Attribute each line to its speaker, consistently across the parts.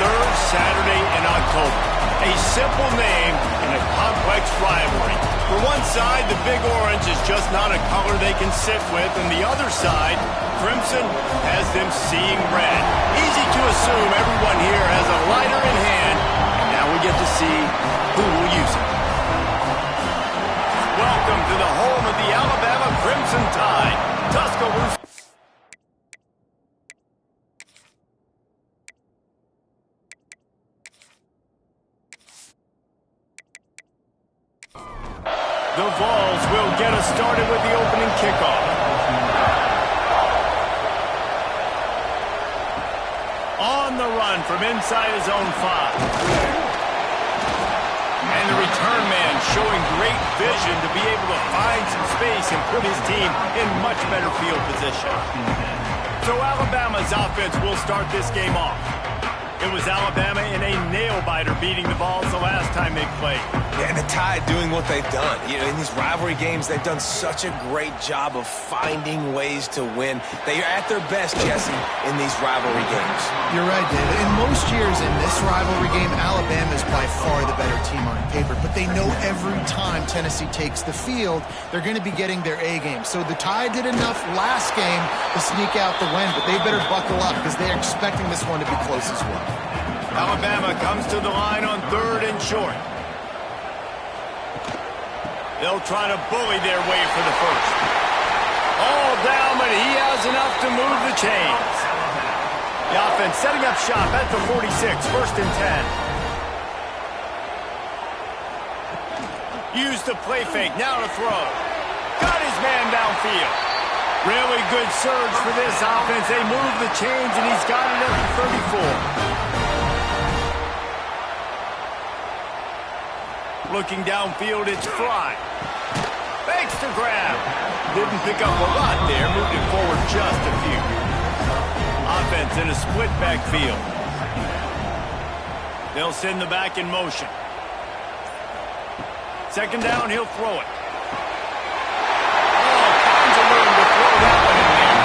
Speaker 1: third Saturday in October. A simple name in a complex rivalry. For one side, the Big Orange is just not a color they can sit with, and the other side, Crimson, has them seeing red. Easy to assume everyone here has a lighter in hand, and now we get to see who will use it. Welcome to the home of the Alabama Crimson Tide, Tuscaloosa. The Vols will get us started with the opening kickoff. On the run from inside his own 5. And the return man showing great vision to be able to find some space and put his team in much better field position. So Alabama's offense will start this game off. It was Alabama in a nail-biter beating the Vols the last time they played.
Speaker 2: Yeah, and the Tide doing what they've done. You know, in these rivalry games, they've done such a great job of finding ways to win. They are at their best, Jesse, in these rivalry games.
Speaker 3: You're right, David. In most years in this rivalry game, Alabama is by far the better team on paper. But they know every time Tennessee takes the field, they're going to be getting their A game. So the Tide did enough last game to sneak out the win, but they better buckle up because they're expecting this one to be close as well.
Speaker 1: Alabama comes to the line on 3rd and short. They'll try to bully their way for the first. All down, but he has enough to move the chains. The offense setting up shop at the 46, 1st and 10. Use the play fake, now to throw. Got his man downfield. Really good surge for this offense. They move the chains, and he's got it at the 34. Looking downfield, it's Fry. Fakes to grab. Didn't pick up a lot there, moved it forward just a few. Offense in a split backfield. They'll send the back in motion. 2nd down, he'll throw it. Oh, finds a room to throw that one in there.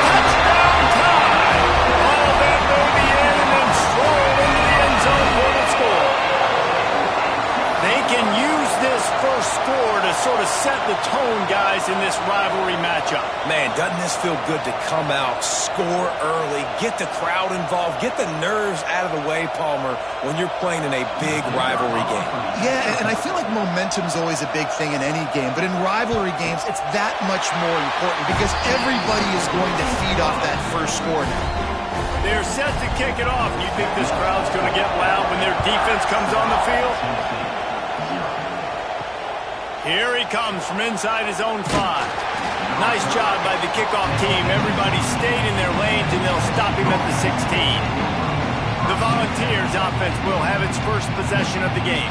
Speaker 1: Touchdown Tide! All that baby in and then stroll into the end zone for the score. They can use this first score to sort of set the tone, guys, in this rivalry matchup.
Speaker 2: Man, doesn't this feel good to come out, score early, get the crowd involved, get the nerves out of the way, Palmer, when you're playing in a big rivalry game?
Speaker 3: Yeah, and I feel like momentum's always a big thing in any game, but in rivalry games, it's that much more important because everybody is going to feed off that first score now.
Speaker 1: They're set to kick it off. You think this crowd's going to get loud when their defense comes on the field? Here he comes from inside his own 5. Nice job by the kickoff team. Everybody stayed in their lanes, and they'll stop him at the 16. The Volunteers offense will have its first possession of the game.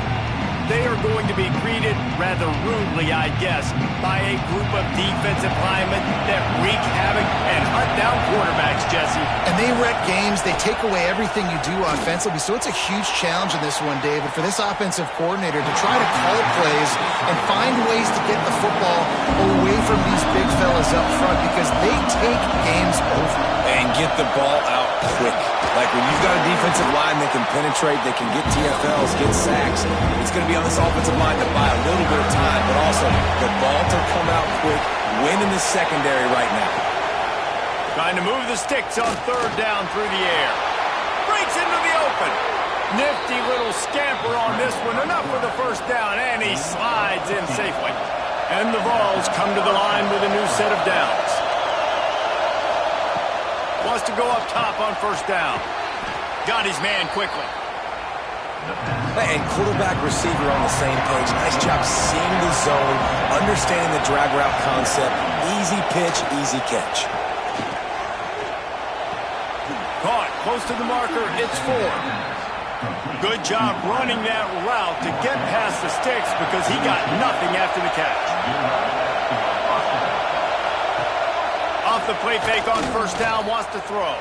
Speaker 1: They are going to be greeted rather rudely, I guess, by a group of defensive linemen that wreak havoc and hunt down quarterbacks, Jesse.
Speaker 3: And they wreck games. They take away everything you do offensively. So it's a huge challenge in this one, David, for this offensive coordinator to try to call plays and find ways to get the football away from these big fellas up front because they take games over.
Speaker 2: And get the ball out quick. Like when you've got a defensive line that can penetrate, that can get TFLs, get sacks, it's going to be on this offensive line to buy a little bit of time, but also the ball to come out quick, win in the secondary right now.
Speaker 1: Trying to move the sticks on 3rd down through the air. Breaks into the open. Nifty little scamper on this one. Enough for the first down, and he slides in safely. And the Vols come to the line with a new set of downs. Wants to go up top on 1st down. Got his man quickly.
Speaker 2: And quarterback receiver on the same page. Nice job seeing the zone, understanding the drag route concept. Easy pitch, easy catch.
Speaker 1: Caught close to the marker. It's 4. Good job running that route to get past the sticks because he got nothing after the catch. Off the play fake on 1st down, wants to throw.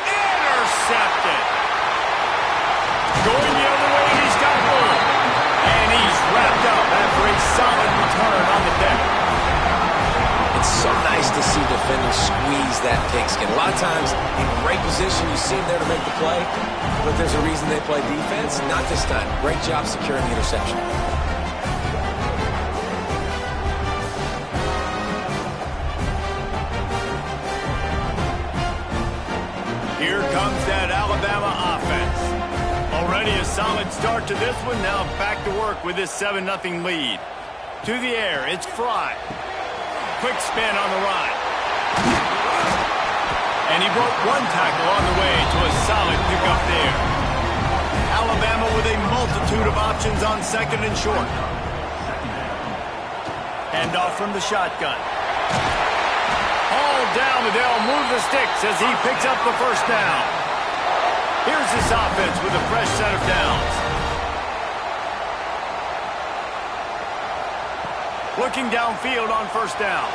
Speaker 1: Intercepted. Going the other way, he's got room. And he's wrapped up after a solid return on the deck.
Speaker 2: It's so so nice to see defenders squeeze that pigskin. A lot of times, in great position, you see them there to make the play, but there's a reason they play defense. Not this time. Great job securing the interception.
Speaker 1: Here comes that Alabama offense. Already a solid start to this one. Now back to work with this 7-0 lead. To the air, it's Fry. Quick spin on the run. And he broke one tackle on the way to a solid pickup there. Alabama with a multitude of options on second and short. Hand off from the shotgun. All down, and they'll move the sticks as he picks up the first down. Here's this offense with a fresh set of downs. Looking downfield on first down.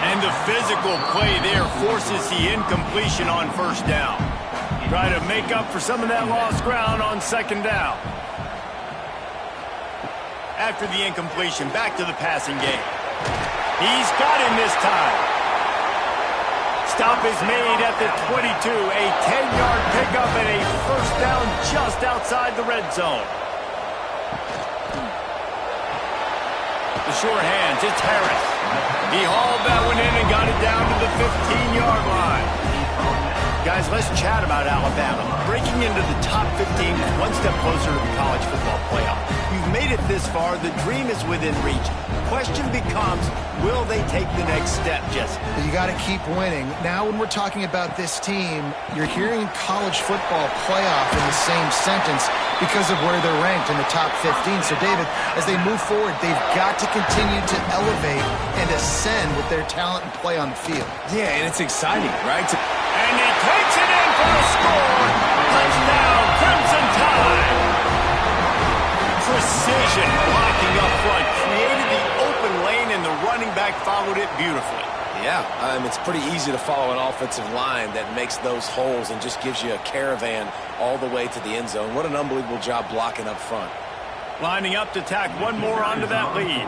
Speaker 1: And the physical play there forces the incompletion on first down. Try to make up for some of that lost ground on second down. After the incompletion, back to the passing game. He's got him this time. Stop is made at the 22. A 10-yard pickup and a first down just outside the red zone. The sure hands, it's Harris. He hauled that one in and got it down to the 15-yard line. Guys, let's chat about Alabama. Breaking into the top 15 is one step closer to the college football playoff. You've made it this far. The dream is within reach. The question becomes, will they take the next step, Jesse?
Speaker 3: You got to keep winning. Now, when we're talking about this team, you're hearing college football playoff in the same sentence because of where they're ranked in the top 15. So, David, as they move forward, they've got to continue to elevate and ascend with their talent and play on the field.
Speaker 2: Yeah, and it's exciting, right?
Speaker 1: And he takes it in for a score. Touchdown, Crimson Tide. Precision blocking up front. Created the open lane, and the running back followed it beautifully.
Speaker 2: Yeah, it's pretty easy to follow an offensive line that makes those holes and just gives you a caravan all the way to the end zone. What an unbelievable job blocking up front.
Speaker 1: Lining up to tack one more onto that lead.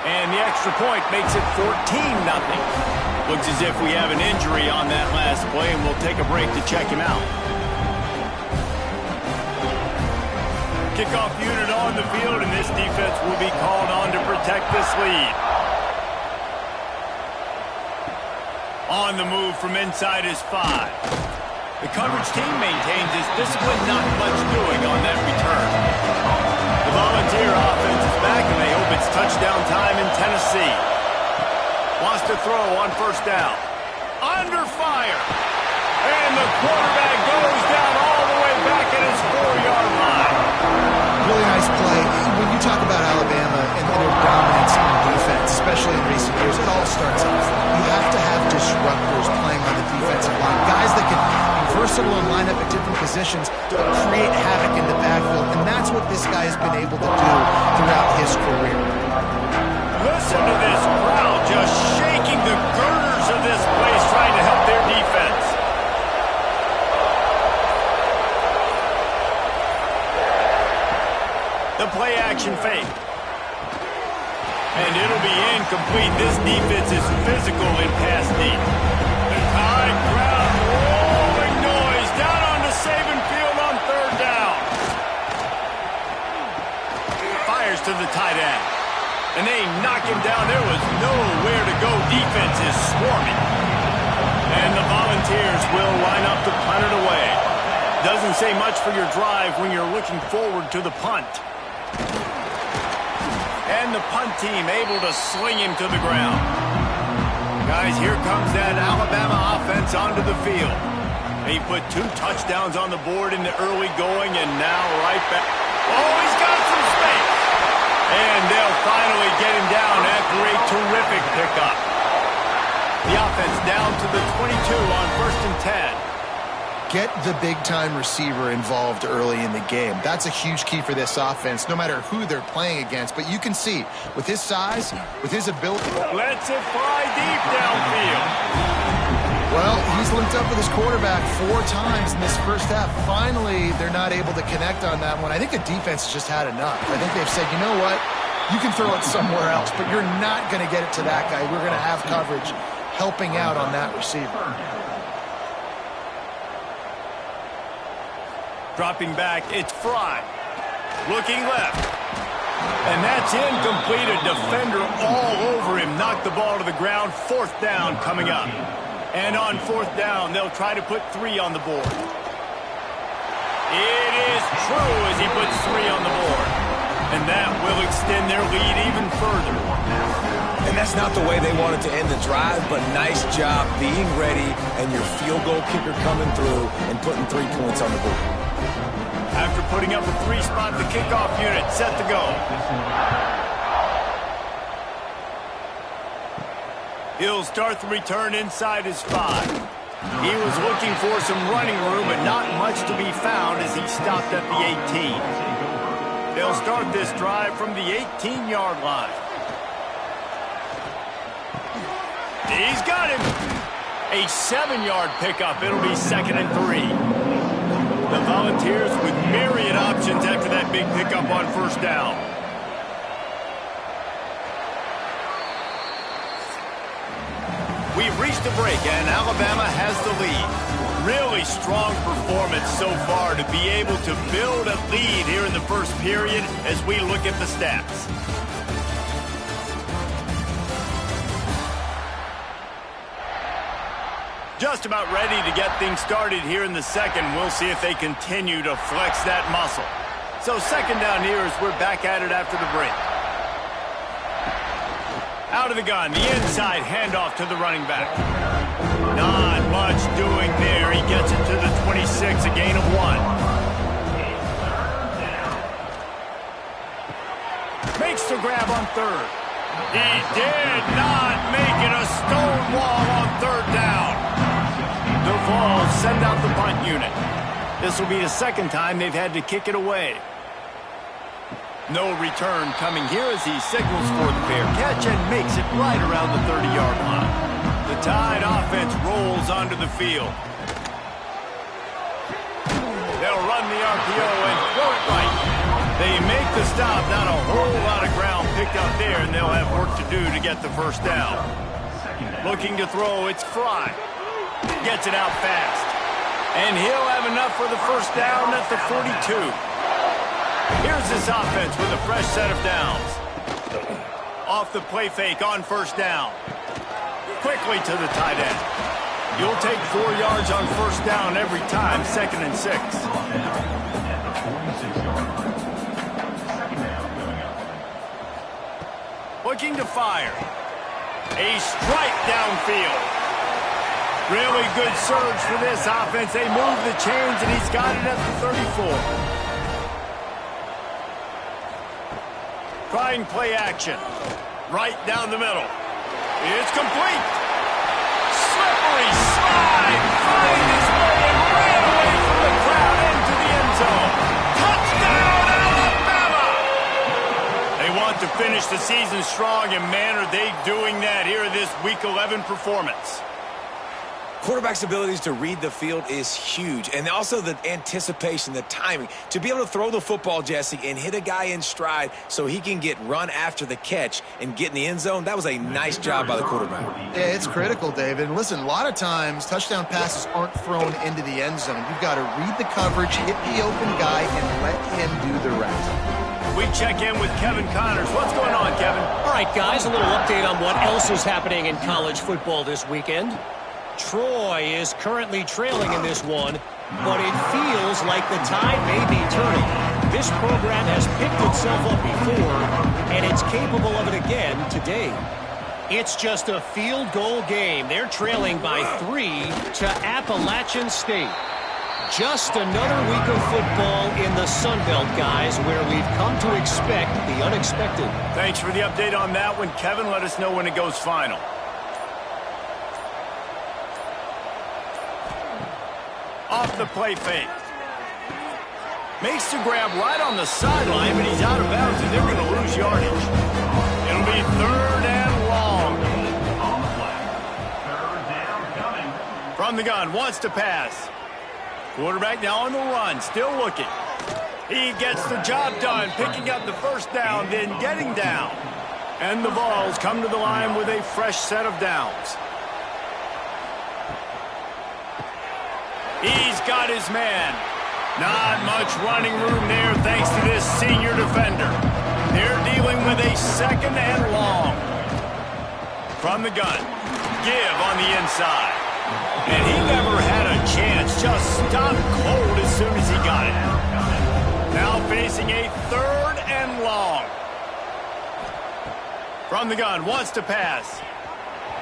Speaker 1: And the extra point makes it 14-0. Looks as if we have an injury on that last play, and we'll take a break to check him out. Kickoff unit on the field, and this defense will be called on to protect this lead. On the move from inside is 5. The coverage team maintains its discipline, not much doing on that return. The Volunteer offense is back, and they hope it's touchdown time in Tennessee. Wants to throw on first down. Under fire. And the quarterback goes down all the way back at his 4-yard line.
Speaker 3: Really nice play. When you talk about Alabama and their dominance on defense, especially in recent years, it all starts off. You have to have disruptors playing on the defensive line. Guys that can be versatile and line up at different positions to create havoc in the backfield. And that's what this guy has been able to do throughout his career.
Speaker 1: Listen to this crowd just shaking the girders of this place, trying to help their defense. The play action fake. And it'll be incomplete. This defense is physical in pass deep. The Tide crowd rolling noise down onto Saban Field on third down. Fires to the tight end. And they knock him down. There was nowhere to go. Defense is swarming. And the Volunteers will line up to punt it away. Doesn't say much for your drive when you're looking forward to the punt. And the punt team able to sling him to the ground. Guys, here comes that Alabama offense onto the field. He put 2 touchdowns on the board in the early going, and now right back. Oh, he's got some space. And they'll finally get him down after a terrific pickup. The offense down to the 22 on 1st and 10.
Speaker 3: Get the big-time receiver involved early in the game. That's a huge key for this offense, no matter who they're playing against. But you can see, with his size, with his ability...
Speaker 1: Lets it fly deep downfield.
Speaker 3: Well, he's linked up with his quarterback 4 times in this first half. Finally, they're not able to connect on that one. I think the defense has just had enough. I think they've said, you know what? you can throw it somewhere else, but you're not going to get it to that guy. We're going to have coverage helping out on that receiver.
Speaker 1: Dropping back, it's Fry. Looking left. And that's incomplete. A defender all over him. Knocked the ball to the ground. 4th down coming up. And on 4th down, they'll try to put 3 on the board. It is true as he puts 3 on the board. And that will extend their lead even further.
Speaker 2: And that's not the way they wanted to end the drive, but nice job being ready and your field goal kicker coming through and putting 3 points on the board.
Speaker 1: After putting up a 3-spot, the kickoff unit set to go. He'll start the return inside his 5. He was looking for some running room, but not much to be found as he stopped at the 18. They'll start this drive from the 18-yard line. He's got him. A 7-yard pickup. It'll be 2nd and 3. The Volunteers with myriad options after that big pickup on 1st down. We've reached a break, and Alabama has the lead. Really strong performance so far to be able to build a lead here in the first period as we look at the stats. Just about ready to get things started here in the second. We'll see if they continue to flex that muscle. So 2nd down here as we're back at it after the break. Out of the gun, the inside handoff to the running back. Not much doing there. He gets it to the 26, a gain of 1. Makes the grab on 3rd. He did not make it. A stone wall on 3rd down. The Vols send out the punt unit. This will be the 2nd time they've had to kick it away. No return coming here as he signals for the fair catch and makes it right around the 30-yard line. The Tide offense rolls onto the field. They'll run the RPO and throw it right. They make the stop. Not a whole lot of ground picked up there, and they'll have work to do to get the 1st down. Looking to throw, it's Fry. Gets it out fast. And he'll have enough for the 1st down at the 42. Here's this offense with a fresh set of downs. Off the play fake on 1st down. Quickly to the tight end. You'll take 4 yards on 1st down every time, 2nd and 6. Looking to fire. A strike downfield. Really good surge for this offense. They move the chains, and he's got it at the 34. Trying play action. Right down the middle. It's complete. Slippery slide. Finds his way and ran away from the crowd into the end zone. Touchdown, Alabama! They want to finish the season strong, and man, are they doing that here in this Week 11 performance.
Speaker 2: Quarterback's abilities to read the field is huge, and also the anticipation, the timing. To be able to throw the football, Jesse, and hit a guy in stride so he can get run after the catch and get in the end zone, that was a nice job by the quarterback.
Speaker 3: Yeah, it's critical, David. And listen, a lot of times touchdown passes aren't thrown into the end zone. You've got to read the coverage, hit the open guy, and let him do the rest.
Speaker 1: We check in with Kevin Connors. What's going on, Kevin?
Speaker 4: All right, guys, a little update on what else is happening in college football this weekend. Troy is currently trailing in this one, but it feels like the tide may be turning. This program has picked itself up before, and it's capable of it again today. It's just a field goal game. They're trailing by 3 to Appalachian State. Just another week of football in the Sun Belt, guys, where we've come to expect the unexpected.
Speaker 1: Thanks for the update on that one, Kevin. Let us know when it goes final. Off the play fake. Makes the grab right on the sideline, but he's out of bounds, and they're going to lose yardage. It'll be 3rd and long. From the gun, wants to pass. Quarterback now on the run, still looking. He gets the job done, picking up the first down, then getting down. And the Vols come to the line with a fresh set of downs. He's got his man. Not much running room there thanks to this senior defender. They're dealing with a 2nd and long. From the gun, give on the inside. And he never had a chance, just stopped cold as soon as he got it. Now facing a 3rd and long. From the gun, wants to pass.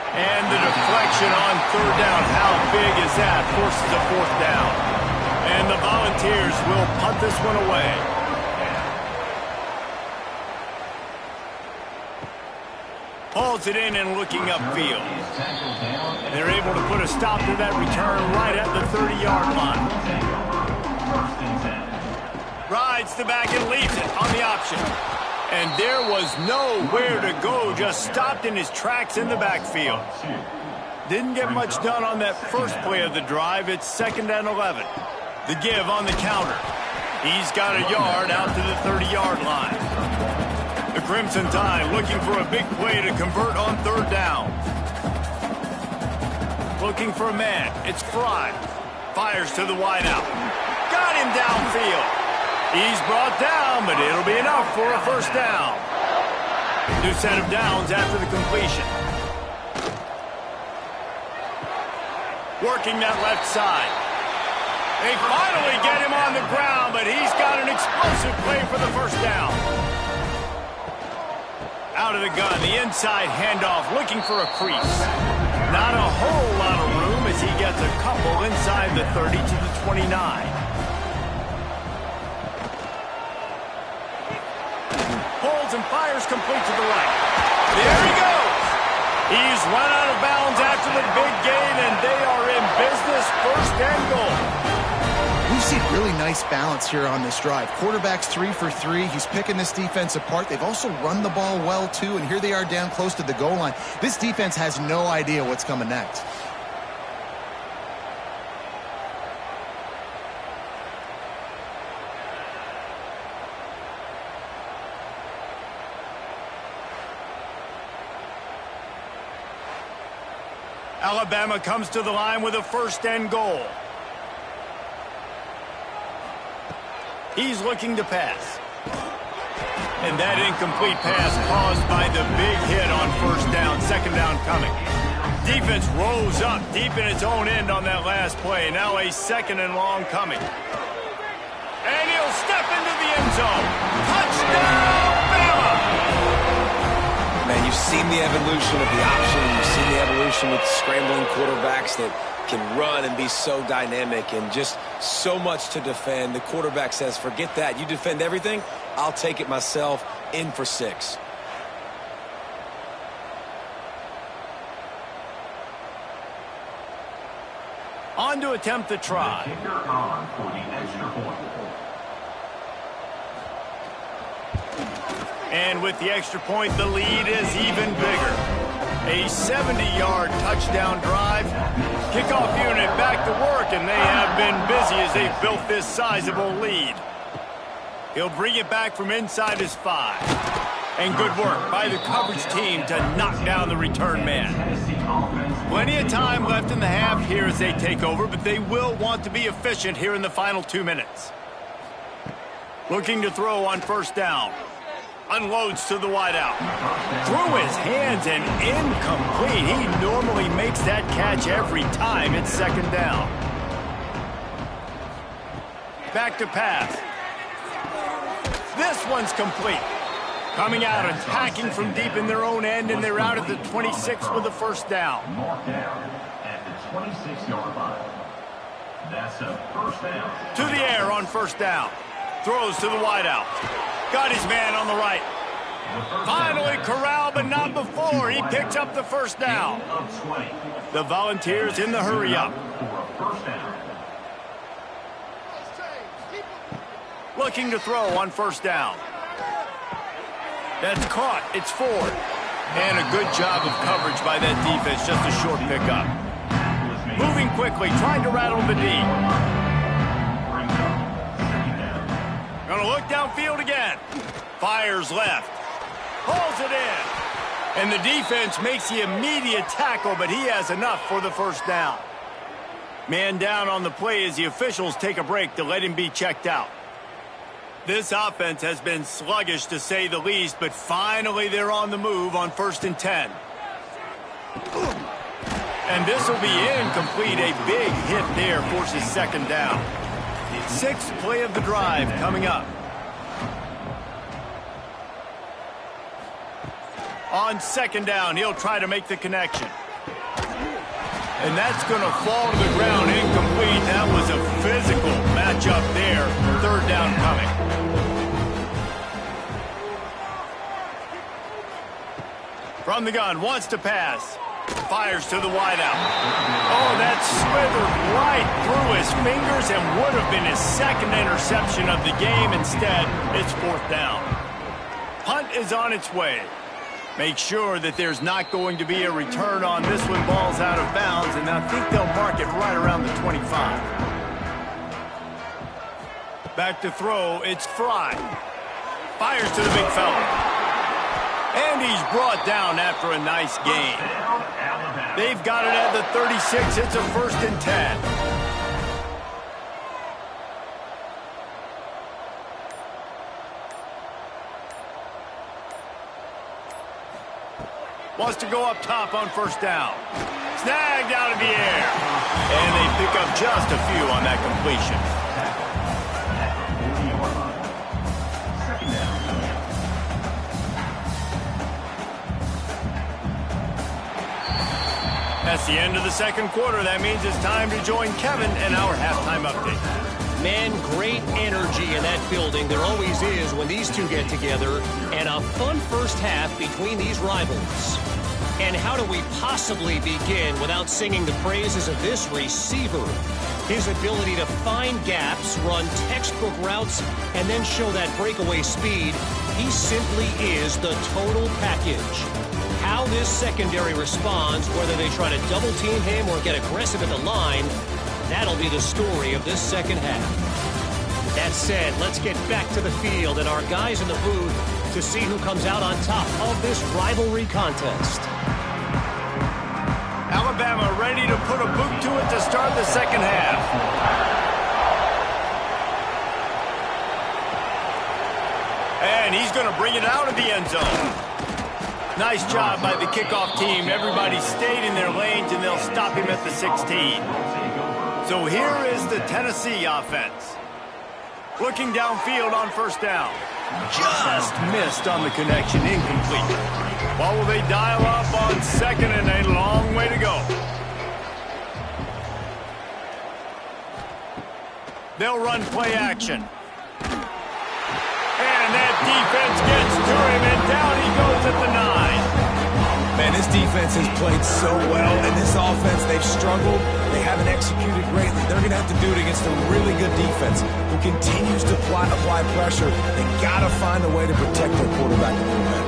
Speaker 1: And the deflection on 3rd down. How big is that? Forces a 4th down. And the Volunteers will punt this one away. Pulls it in and looking upfield. They're able to put a stop to that return right at the 30-yard line. Rides the back and leaves it on the option. And there was nowhere to go, just stopped in his tracks in the backfield. Didn't get much done on that first play of the drive. It's 2nd and 11. The give on the counter. He's got a yard out to the 30-yard line. The Crimson Tide looking for a big play to convert on 3rd down. Looking for a man. It's Fry. Fires to the wideout. Got him downfield. He's brought down, but it'll be enough for a 1st down. New set of downs after the completion. Working that left side. They finally get him on the ground, but he's got an explosive play for the 1st down. Out of the gun, the inside handoff, looking for a crease. Not a whole lot of room as he gets a couple inside the 30 to the 29. Pulls and fires complete to the right. There he goes. He's run out of bounds after the big gain, and they are in business. 1st and goal.
Speaker 3: We've seen really nice balance here on this drive. Quarterback's 3 for 3. He's picking this defense apart. They've also run the ball well, too, and here they are down close to the goal line. This defense has no idea what's coming next.
Speaker 1: Alabama comes to the line with a 1st and goal. He's looking to pass. And that incomplete pass caused by the big hit on 1st down. 2nd down coming. Defense rose up deep in its own end on that last play. Now a 2nd and long coming. And he'll step into the end zone. Touchdown, Bama!
Speaker 2: Man, you've seen the evolution of the option. You've seen the evolution with scrambling quarterbacks that can run and be so dynamic and just so much to defend. The quarterback says, forget that. You defend everything, I'll take it myself. In for 6.
Speaker 1: On to attempt the try. And with the extra point, the lead is even bigger. A 70-yard touchdown drive. Kickoff unit back to work, and they have been busy as they've built this sizable lead. He'll bring it back from inside his 5. And good work by the coverage team to knock down the return man. Plenty of time left in the half here as they take over, but they will want to be efficient here in the final 2 minutes. Looking to throw on 1st down. Unloads to the wideout. Through his hands and incomplete. He normally makes that catch every time. It's 2nd down. Back to pass. This one's complete. Coming out, attacking from deep in their own end, and they're out at the 26 with the 1st down.
Speaker 5: At the 26-yard line. That's a 1st down.
Speaker 1: To the air on 1st down. Throws to the wideout. Got his man on the right. Finally corralled, but not before. He picks up the 1st down. The Volunteers in the hurry up. Looking to throw on 1st down. That's caught. It's Ford. And a good job of coverage by that defense. Just a short pickup. Moving quickly, trying to rattle the D. Gonna look downfield again. Fires left. Pulls it in. And the defense makes the immediate tackle, but he has enough for the first down. Man down on the play as the officials take a break to let him be checked out. This offense has been sluggish to say the least, but finally they're on the move on 1st and 10. And this will be incomplete. A big hit there forces 2nd down. 6th play of the drive coming up. On 2nd down, he'll try to make the connection. And that's going to fall to the ground incomplete. That was a physical matchup there. 3rd down coming. From the gun, wants to pass. Fires to the wideout. Oh, that slithered right through his fingers and would have been his 2nd interception of the game. Instead, it's 4th down. Punt is on its way. Make sure that there's not going to be a return on this one. Ball's out of bounds, and I think they'll mark it right around the 25. Back to throw, it's Fry. Fires to the big fella. And he's brought down after a nice gain. They've got it at the 36. It's a 1st and 10. Wants to go up top on 1st down. Snagged out of the air. And they pick up just a few on that completion. That's the end of the 2nd quarter. That means it's time to join Kevin in our halftime update.
Speaker 4: Man, great energy in that building. There always is when these two get together. And a fun first half between these rivals. And how do we possibly begin without singing the praises of this receiver? His ability to find gaps, run textbook routes, and then show that breakaway speed. He simply is the total package. How this secondary responds, whether they try to double-team him or get aggressive at the line, that'll be the story of this 2nd half. That said, let's get back to the field and our guys in the booth to see who comes out on top of this rivalry contest.
Speaker 1: Alabama ready to put a boot to it to start the 2nd half. And he's going to bring it out of the end zone. Nice job by the kickoff team. Everybody stayed in their lanes, and they'll stop him at the 16. So here is the Tennessee offense. Looking downfield on 1st down. Just missed on the connection, incomplete. What will they dial up on 2nd, and a long way to go. They'll run play action. And that defense gets to him, and down he goes at the 9.
Speaker 2: Man, this defense has played so well, and this offense, they've struggled. They haven't executed greatly. They're going to have to do it against a really good defense who continues to apply pressure. They got to find a way to protect their quarterback a little bit.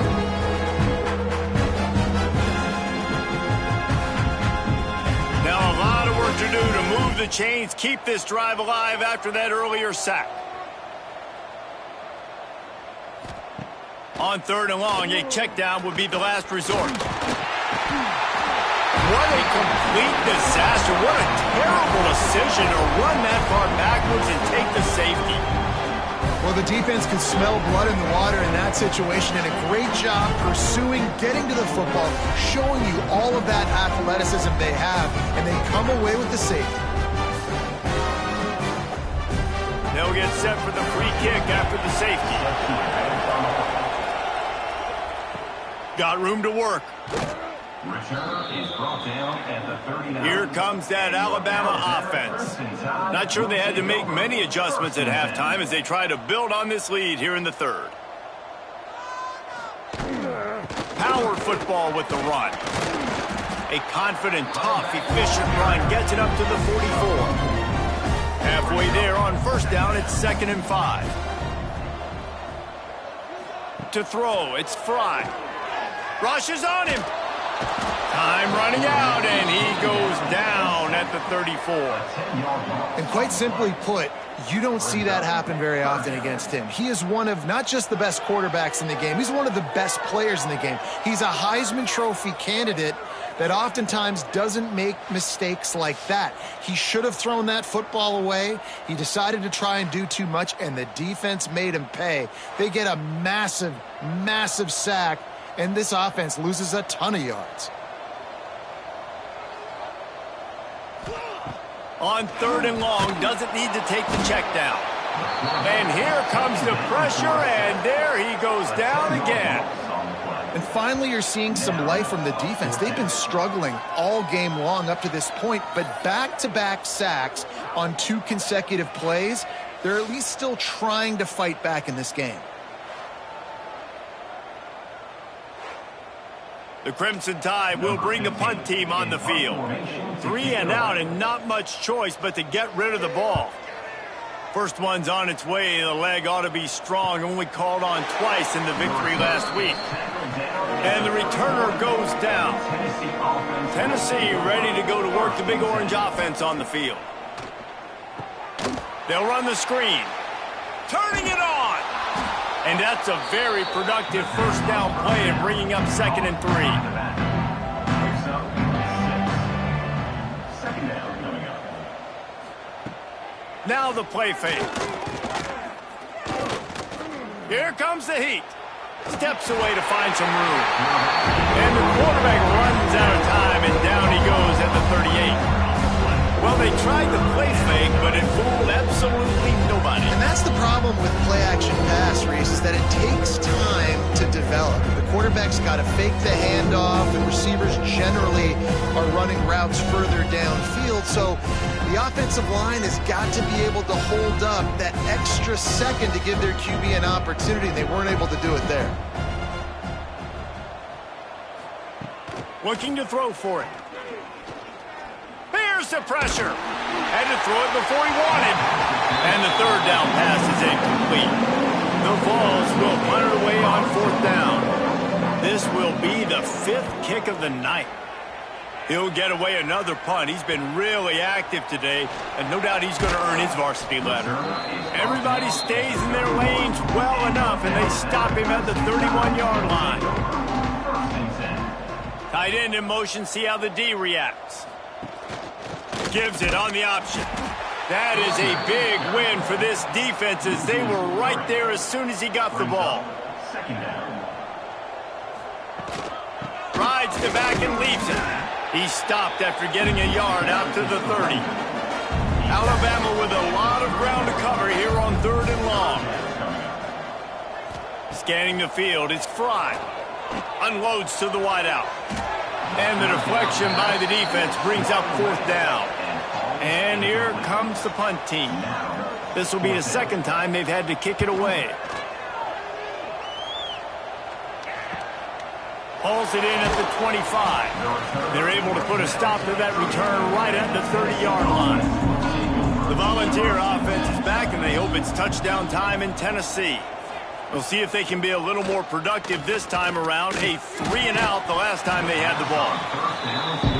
Speaker 1: Now a lot of work to do to move the chains, keep this drive alive after that earlier sack. On 3rd and long, a check down would be the last resort. What a complete disaster. What a terrible decision to run that far backwards and take the safety.
Speaker 3: Well, the defense could smell blood in the water in that situation, and a great job pursuing, getting to the football, showing you all of that athleticism they have, and they come away with the safety.
Speaker 1: They'll get set for the free kick after the safety. Got room to work. Here comes that Alabama offense. Not sure they had to make many adjustments at halftime as they try to build on this lead here in the 3rd. Power football with the run. A confident, tough, efficient run gets it up to the 44. Halfway there on 1st down, it's 2nd and 5. To throw, it's Fry. Rush is on him. Time running out, and he goes down at at the 34.
Speaker 3: And quite simply put, you don't see that happen very often against him. He is one of not just the best quarterbacks in the game, he's one of the best players in the game. He's a Heisman Trophy candidate that oftentimes doesn't make mistakes like that. He should have thrown that football away. He decided to try and do too much, and the defense made him pay. They get a massive, massive sack, and this offense loses a ton of yards.
Speaker 1: On 3rd and long, doesn't need to take the check down. And here comes the pressure, and there he goes down again.
Speaker 3: And finally, you're seeing some life from the defense. They've been struggling all game long up to this point, but back-to-back sacks on 2 consecutive plays, they're at least still trying to fight back in this game.
Speaker 1: The Crimson Tide will bring the punt team on the field. 3 and out, and not much choice but to get rid of the ball. First one's on its way. The leg ought to be strong. Only called on twice in the victory last week. And the returner goes down. Tennessee ready to go to work the Big Orange offense on the field. They'll run the screen. Turning it on. And that's a very productive first down play and bringing up 2nd and 3. Now the play fake. Here comes the heat. Steps away to find some room. And the quarterback runs out of time, and down he goes at the 38. Well, they tried the play fake, but it fooled absolutely nobody.
Speaker 3: And that's the problem with play-action pass, Reese, is that it takes time to develop. The quarterback's got to fake the handoff, and receivers generally are running routes further downfield. So the offensive line has got to be able to hold up that extra second to give their QB an opportunity. They weren't able to do it there.
Speaker 1: Looking to throw for it. Here's the pressure. Had to throw it before he wanted. And the 3rd down pass is incomplete. The Vols will punt it away on 4th down. This will be the 5th kick of the night. He'll get away another punt. He's been really active today, and no doubt he's going to earn his varsity letter. Everybody stays in their lanes well enough, and they stop him at the 31-yard line. Tight end in motion, see how the D reacts. Gives it on the option. That is a big win for this defense, as they were right there as soon as he got the ball. Rides the back and leaves it. He stopped after getting a yard out to the 30. Alabama with a lot of ground to cover here on 3rd and long. Scanning the field, it's Fry. Unloads to the wideout. And the deflection by the defense brings up 4th down. And here comes the punt team. This will be the 2nd time they've had to kick it away. Hauls it in at the 25. They're able to put a stop to that return right at the 30-yard line. The Volunteer offense is back, and they hope it's touchdown time in Tennessee. We'll see if they can be a little more productive this time around. A 3 and out the last time they had the ball.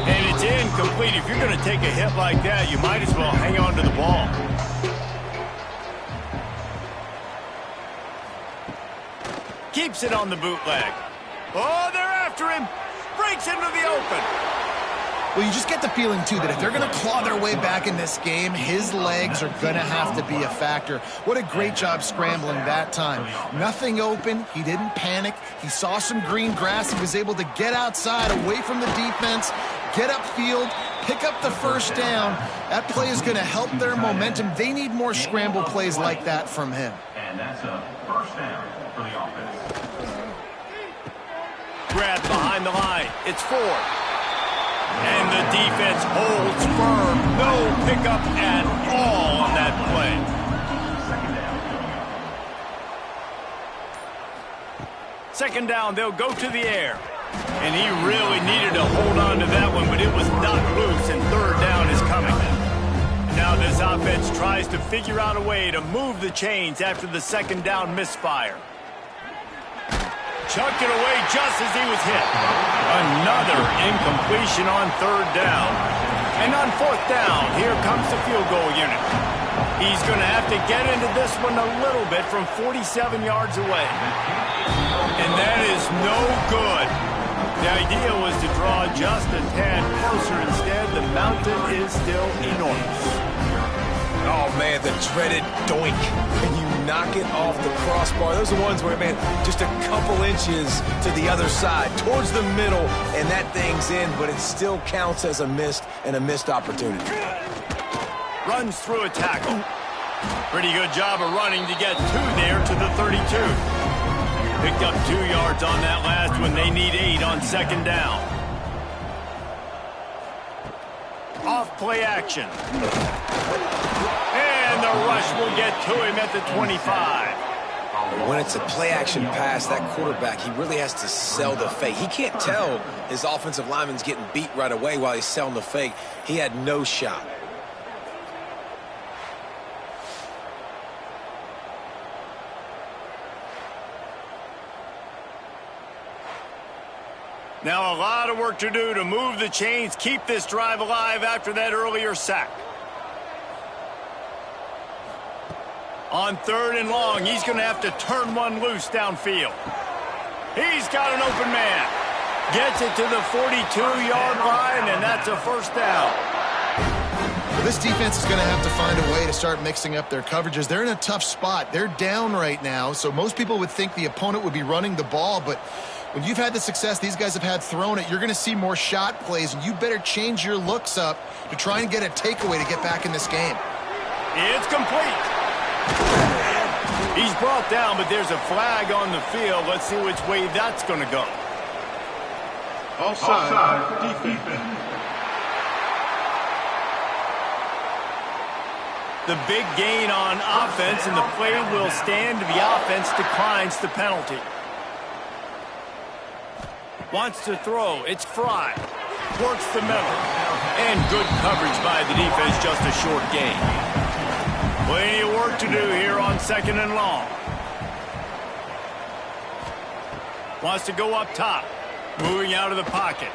Speaker 1: And it's incomplete. If you're going to take a hit like that, you might as well hang on to the ball. Keeps it on the bootleg. Oh, they're after him. Breaks into the open.
Speaker 3: Well, you just get the feeling, too, that if they're going to claw their way back in this game, his legs are going to have to be a factor. What a great job scrambling that time. Nothing open. He didn't panic. He saw some green grass. He was able to get outside, away from the defense, get upfield, pick up the first down. That play is going to help their momentum. They need more scramble plays like that from him.
Speaker 5: And that's a first down for the offense.
Speaker 1: Grab behind the line. It's Ford. And the defense holds firm. No pickup at all on that play. Second down, they'll go to the air. And he really needed to hold on to that one, but it was knocked loose, and 3rd down is coming. Now this offense tries to figure out a way to move the chains after the 2nd down misfire. Chucked it away just as he was hit. Another incompletion on 3rd down. And on fourth down, here comes the field goal unit. He's going to have to get into this one a little bit from 47 yards away. And that is no good. The idea was to draw just a tad closer. Instead, the mountain is still enormous.
Speaker 2: Oh, man, the dreaded doink. And you knock it off the crossbar. Those are the ones where, man, just a couple inches to the other side, towards the middle, and that thing's in, but it still counts as a missed opportunity.
Speaker 1: Runs through a tackle. Pretty good job of running to get two there to the 32. Picked up 2 yards on that last one. They need 8 on second down. Off play action. And the rush will get to him at the 25.
Speaker 2: When it's a play-action pass, that quarterback, he really has to sell the fake. He can't tell his offensive lineman's getting beat right away while he's selling the fake. He had no shot.
Speaker 1: Now a lot of work to do to move the chains, keep this drive alive after that earlier sack. On third and long, he's going to have to turn one loose downfield. He's got an open man. Gets it to the 42-yard line, and that's a first down.
Speaker 3: Well, this defense is going to have to find a way to start mixing up their coverages. They're in a tough spot. They're down right now, so most people would think the opponent would be running the ball, but when you've had the success these guys have had throwing it, you're going to see more shot plays, and you better change your looks up to try and get a takeaway to get back in this game.
Speaker 1: It's complete. He's brought down, but there's a flag on the field. Let's see which way that's going to go.
Speaker 5: Offside, defense.
Speaker 1: The big gain on offense, and the play will stand. The offense declines the penalty. Wants to throw. It's Fry. Works the middle. And good coverage by the defense, just a short gain. Plenty of work to do here on second and long. Wants to go up top. Moving out of the pocket.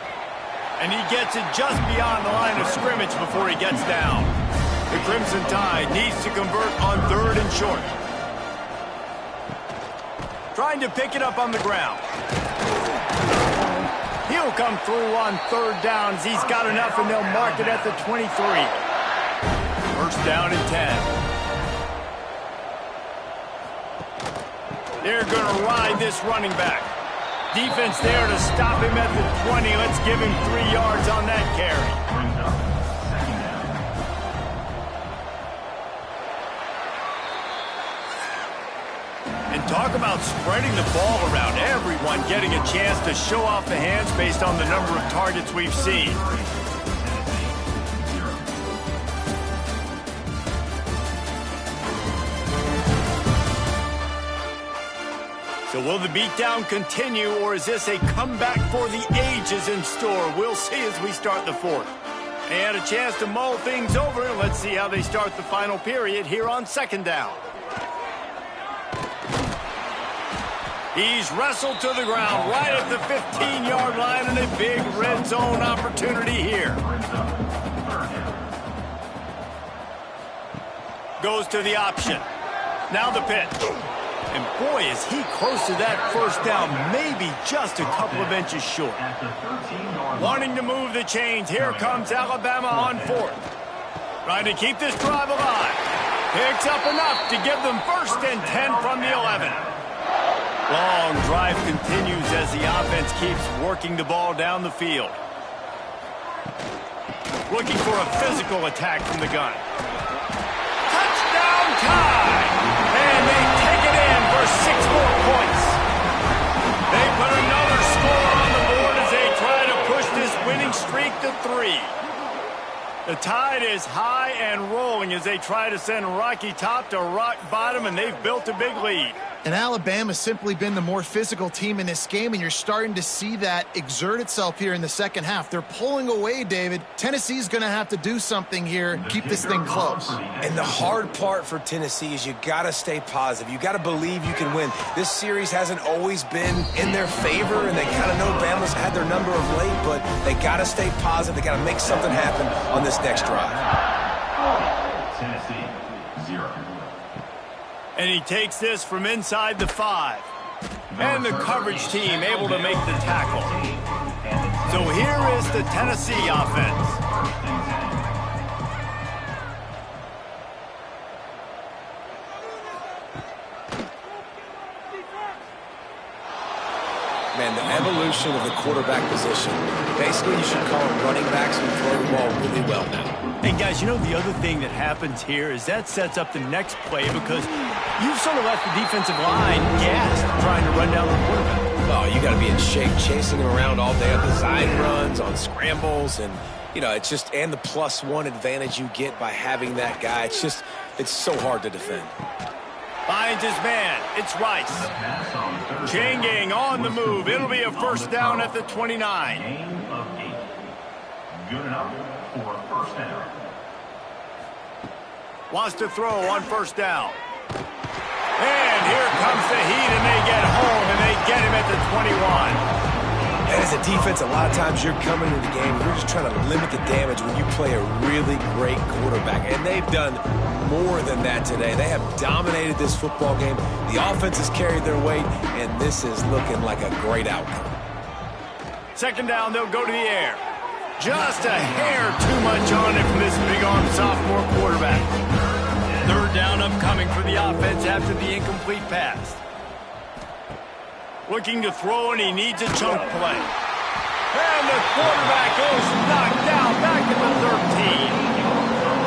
Speaker 1: And he gets it just beyond the line of scrimmage before he gets down. The Crimson Tide needs to convert on third and short. Trying to pick it up on the ground. He'll come through on third downs. He's got enough, and they'll mark it at the 23. First down and 10. They're going to ride this running back. Defense there to stop him at the 20. Let's give him 3 yards on that carry. And talk about spreading the ball around. Everyone getting a chance to show off the hands based on the number of targets we've seen. So will the beatdown continue, or is this a comeback for the ages in store? We'll see as we start the fourth. They had a chance to mull things over. Let's see how they start the final period here on second down. He's wrestled to the ground right at the 15-yard line, and a big red zone opportunity here. Goes to the option. Now the pitch. And boy, is he close to that first down, maybe just a couple of inches short. Wanting to move the chains, here comes Alabama on fourth. Trying to keep this drive alive. Picks up enough to give them first and 10 from the 11. Long drive continues as the offense keeps working the ball down the field. Looking for a physical attack from the gun. Touchdown Tide! And they take it in for 6 more points. They put another score on the board as they try to push this winning streak to 3. The Tide is high and rolling as they try to send Rocky Top to rock bottom, and they've built a big lead.
Speaker 3: And Alabama's simply been the more physical team in this game, and you're starting to see that exert itself here in the second half. They're pulling away, David. Tennessee's going to have to do something here, keep this thing close.
Speaker 2: And the hard part for Tennessee is you got to stay positive. You got to believe you can win. This series hasn't always been in their favor, and they kind of know Bama's had their number of late, but they got to stay positive. They got to make something happen on this next drive.
Speaker 5: Tennessee, 0.
Speaker 1: And he takes this from inside the 5. And the coverage team able to make the tackle. So here is the Tennessee offense.
Speaker 2: Man, the evolution of the quarterback position. Basically, you should call it running backs who throw the ball really well now.
Speaker 1: And guys, you know the other thing that happens here is that sets up the next play because you've sort of left the defensive line gassed trying to run down the quarterback.
Speaker 2: Oh, you got to be in shape, chasing him around all day on design runs, on scrambles, and, you know, it's just, and the +1 advantage you get by having that guy. It's so hard to defend.
Speaker 1: Finds his man. It's Rice. Chain gang on the move. It'll be a first down at the 29.
Speaker 5: Gain of 8. Good enough for a first down.
Speaker 1: Wants to throw on first down. And here comes the heat, and they get home, and they get him at the 21.
Speaker 2: And as a defense, a lot of times you're coming into the game, you're just trying to limit the damage when you play a really great quarterback. And they've done more than that today. They have dominated this football game. The offense has carried their weight, and this is looking like a great outcome.
Speaker 1: Second down, they'll go to the air. Just a hair too much on it from this big-arm sophomore quarterback. Third down upcoming for the offense after the incomplete pass. Looking to throw, and he needs a chunk play. And the quarterback goes knocked down back at the 13.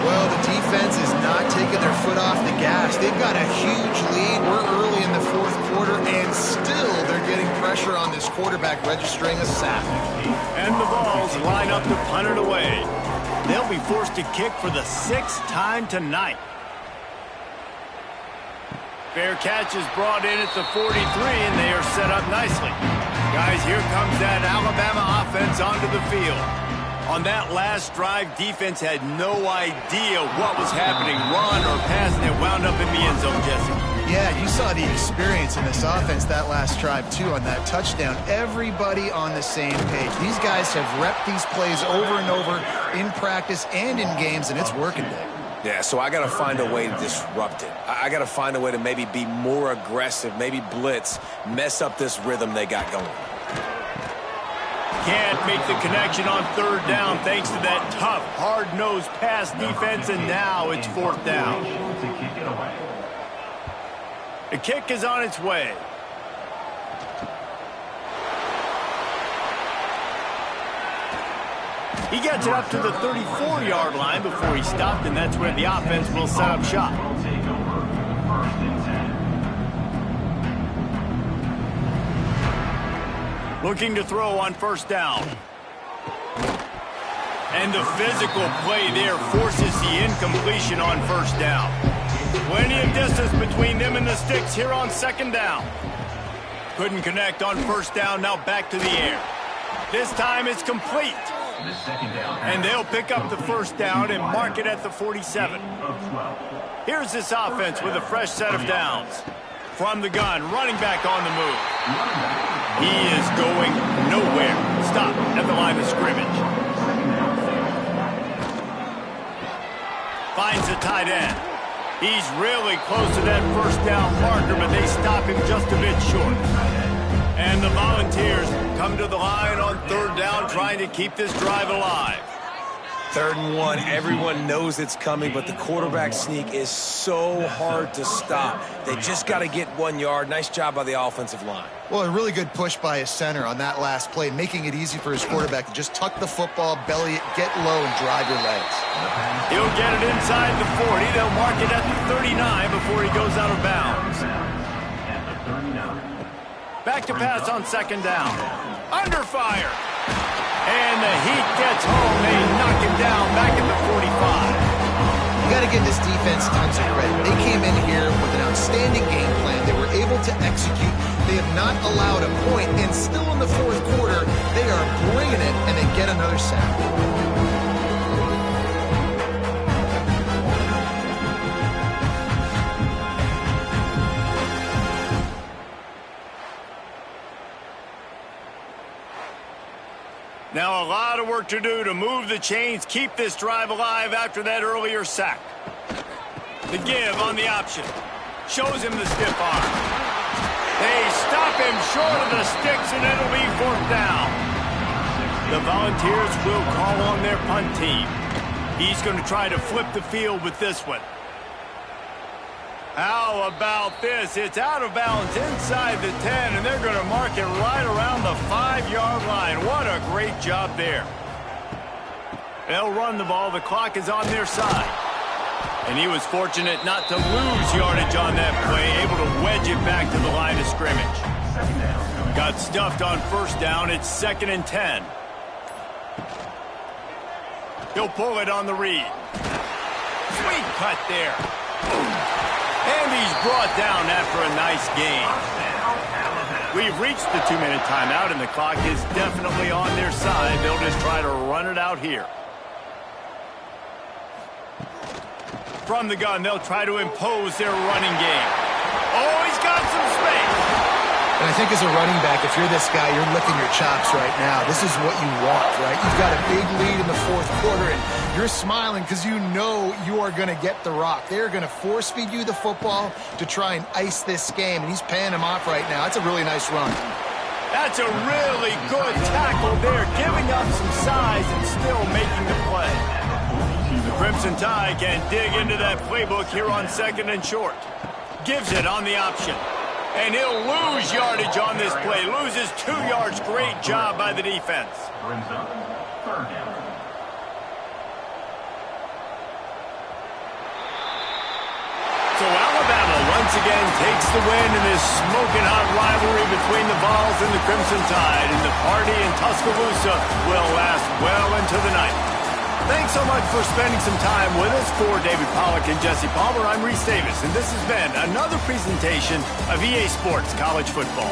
Speaker 3: Well, the defense is not taking their foot off the gas. They've got a huge lead. We're early in the fourth quarter, and still they're getting pressure on this quarterback, registering a sack.
Speaker 1: And the Vols line up to punt it away. They'll be forced to kick for the 6th time tonight. Fair catch is brought in at the 43, and they are set up nicely. Guys, here comes that Alabama offense onto the field. On that last drive, defense had no idea what was happening, run or pass, and it wound up in the end zone, Jesse.
Speaker 3: Yeah, you saw the experience in this offense that last drive, too, on that touchdown. Everybody on the same page. These guys have repped these plays over and over in practice and in games, and it's working, Dave.
Speaker 2: Yeah, so I got to find a way to disrupt it. I got to find a way to maybe be more aggressive, maybe blitz, mess up this rhythm they got going.
Speaker 1: Can't make the connection on third down thanks to that tough, hard-nosed pass defense, and now it's fourth down.
Speaker 5: To kick it away.
Speaker 1: The kick is on its way. He gets it up to the 34-yard line before he stopped, and that's where the offense will set up shop.
Speaker 5: Will take over. First and 10.
Speaker 1: Looking to throw on first down. And the physical play there forces the incompletion on first down. Plenty of distance between them and the sticks here on second down. Couldn't connect on first down, now back to the air. This time it's complete.
Speaker 5: The second down.
Speaker 1: And they'll pick up the first down and mark it at the 47. Here's this offense with a fresh set of downs. From the gun, running back on the move. He is going nowhere. Stop at the line of scrimmage. Finds the tight end. He's really close to that first down marker, but they stop him just a bit short. And the Volunteers come to the line on third down, trying to keep this drive alive.
Speaker 2: 3rd and 1, everyone knows it's coming, but the quarterback sneak is so hard to stop. They just got to get 1 yard. Nice job by the offensive line.
Speaker 3: Well, a really good push by his center on that last play, making it easy for his quarterback to just tuck the football, belly it, get low, and drive your legs.
Speaker 1: He'll get it inside the 40. They'll mark it at the 39 before he goes out of bounds.
Speaker 5: At the 39.
Speaker 1: Back to pass on second down. Under fire. And the Heat gets home. They knock him down back at the 45.
Speaker 3: You got to give this defense tons of credit. They came in here with an outstanding game plan. They were able to execute. They have not allowed a point, and still in the fourth quarter, they are bringing it, and they get another sack.
Speaker 1: Now a lot of work to do to move the chains, keep this drive alive after that earlier sack. The give on the option. Shows him the stiff arm. They stop him short of the sticks, and it'll be fourth down. The Volunteers will call on their punt team. He's going to try to flip the field with this one. How about this? It's out of bounds inside the 10, and they're going to mark it right around the 5-yard line. What a great job there. They'll run the ball. The clock is on their side. And he was fortunate not to lose yardage on that play, able to wedge it back to the line of scrimmage. Got stuffed on first down. It's 2nd and 10. He'll pull it on the read. Sweet cut there. And he's brought down after a nice gain. We've reached the 2-minute timeout, and the clock is definitely on their side. They'll just try to run it out here. From the gun, they'll try to impose their running game. Oh, he's got some space.
Speaker 3: And I think as a running back, if you're this guy, you're licking your chops right now. This is what you want, right? You've got a big lead in the fourth quarter, and you're smiling because you know you are going to get the rock. They're going to force-feed you the football to try and ice this game, and he's paying him off right now. That's a really nice run.
Speaker 1: That's a really good tackle there, giving up some size and still making the play. The Crimson Tide can dig into that playbook here on 2nd and short. Gives it on the option. And he'll lose yardage on this play. Loses 2 yards. Great job by the defense.
Speaker 5: Brings up 3rd down.
Speaker 1: So Alabama once again takes the win in this smoking hot rivalry between the Vols and the Crimson Tide. And the party in Tuscaloosa will last well into the night. Thanks so much for spending some time with us. For David Pollack and Jesse Palmer, I'm Reese Davis, and this has been another presentation of EA Sports College Football.